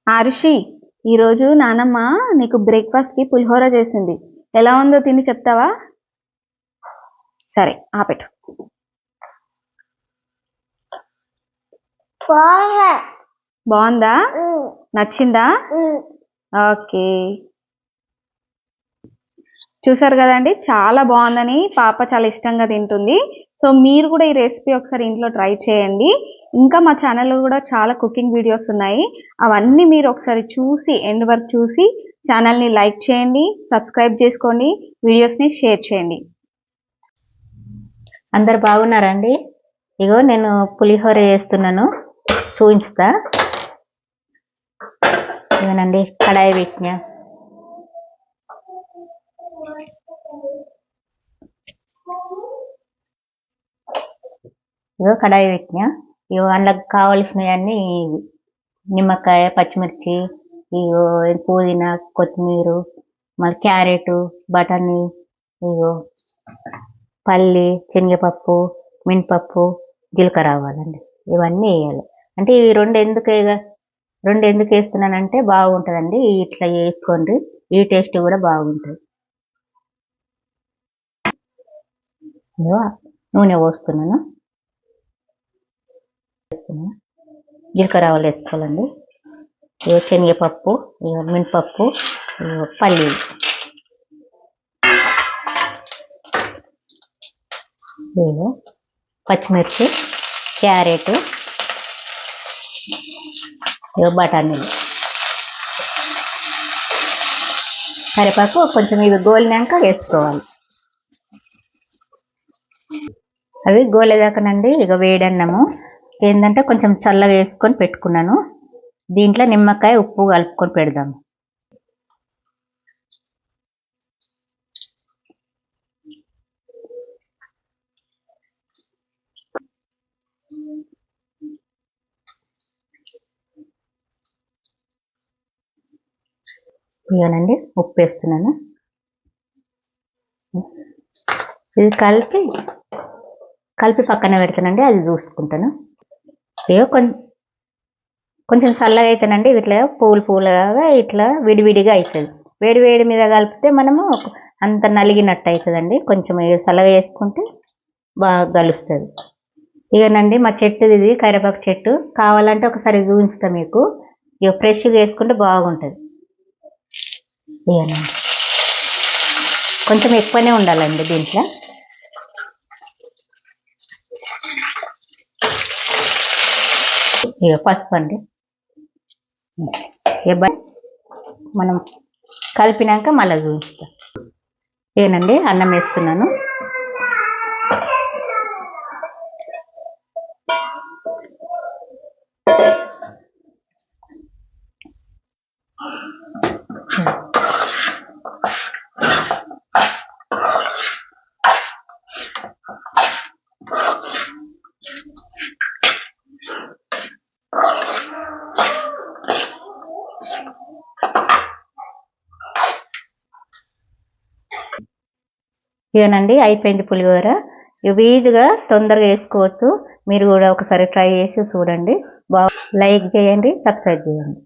ఆరుషి, ఈరోజు నానమ్మ నీకు బ్రేక్ఫాస్ట్కి పులిహోర చేసింది. ఎలా ఉందో తిని చెప్తావా? సరే ఆపెట్టు. బాగుందా? నచ్చిందా? ఓకే. చూసారు కదండి, చాలా బాగుందని పాప చాలా ఇష్టంగా తింటుంది. సో మీరు కూడా ఈ రెసిపీ ఒకసారి ఇంట్లో ట్రై చేయండి. ఇంకా మా ఛానల్లో కూడా చాలా కుకింగ్ వీడియోస్ ఉన్నాయి. అవన్నీ మీరు ఒకసారి చూసి ఎండ్ వరకు చూసి ఛానల్ని లైక్ చేయండి, సబ్స్క్రైబ్ చేసుకోండి, వీడియోస్ని షేర్ చేయండి. అందరు బాగున్నారండి? ఇగో నేను పులిహోర చేస్తున్నాను, చూపించుతా. ఇవనండి కడాయి పెట్టినా. ఇగో కడాయి పెట్టినా. ఇగో అందులోకి కావలసినవన్నీ నిమ్మకాయ, పచ్చిమిర్చి, ఇగో పుదీనా, కొత్తిమీర, మళ్ళీ క్యారెట్, బఠానీ, ఇగో పల్లి, శనగపప్పు, మినపప్పు, జీలకర్ర ఆవాలండి. ఇవన్నీ వేయాలి. అంటే ఇవి రెండు ఎందుకు వేస్తున్నానంటే బాగుంటుందండి. ఇట్లా వేసుకోండి, ఈ టేస్ట్ కూడా బాగుంటుంది. నూనె పోస్తున్నాను. జీలకర్ర ఆవాలు వేసుకోవాలండి. ఇగో శనగపప్పు, ఇగో మినపప్పు, ఇగో పల్లీలు, ఇగో పచ్చిమిర్చి, క్యారెట్, ఇగో బఠానీలు, కరివేపాకు కొంచెం ఇవి గోలినాక వేసుకోవాలి. అవి గోలేదాకానండి. ఇక వేడన్నము ఏంటంటే కొంచెం చల్లగా వేసుకొని పెట్టుకున్నాను. దీంట్లో నిమ్మకాయ, ఉప్పు కలుపుకొని పెడదాము. ఇవ్వనండి, ఉప్పు వేస్తున్నాను. ఇది కలిపి పక్కన పెడతానండి, అది చూసుకుంటాను. ఇవో కొంచెం చల్లగా అయితేనండి ఇట్లా పూలుగా ఇట్లా విడివిడిగా అవుతుంది. వేడి మీద కలిపితే మనము అంత నలిగినట్టు అవుతుందండి. కొంచెం చల్లగా వేసుకుంటే బాగా కలుస్తుంది. ఇకనండి మా చెట్టు ఇది కరివేపాకు చెట్టు. కావాలంటే ఒకసారి చూపిస్తా మీకు. ఇక ఫ్రెష్గా వేసుకుంటే బాగుంటుంది. ఇకనండి కొంచెం ఎక్కువనే ఉండాలండి దీంట్లో. ఇక పసుపు అండి. మనం కలిపినాక మళ్ళీ చూపిస్తాం. ఏనండి అన్నం వేస్తున్నాను. ఇవేనండి అయిపోయింది పులిహోర. ఈజీగా తొందరగా వేసుకోవచ్చు. మీరు కూడా ఒకసారి ట్రై చేసి చూడండి. లైక్ చేయండి, సబ్స్క్రైబ్ చేయండి.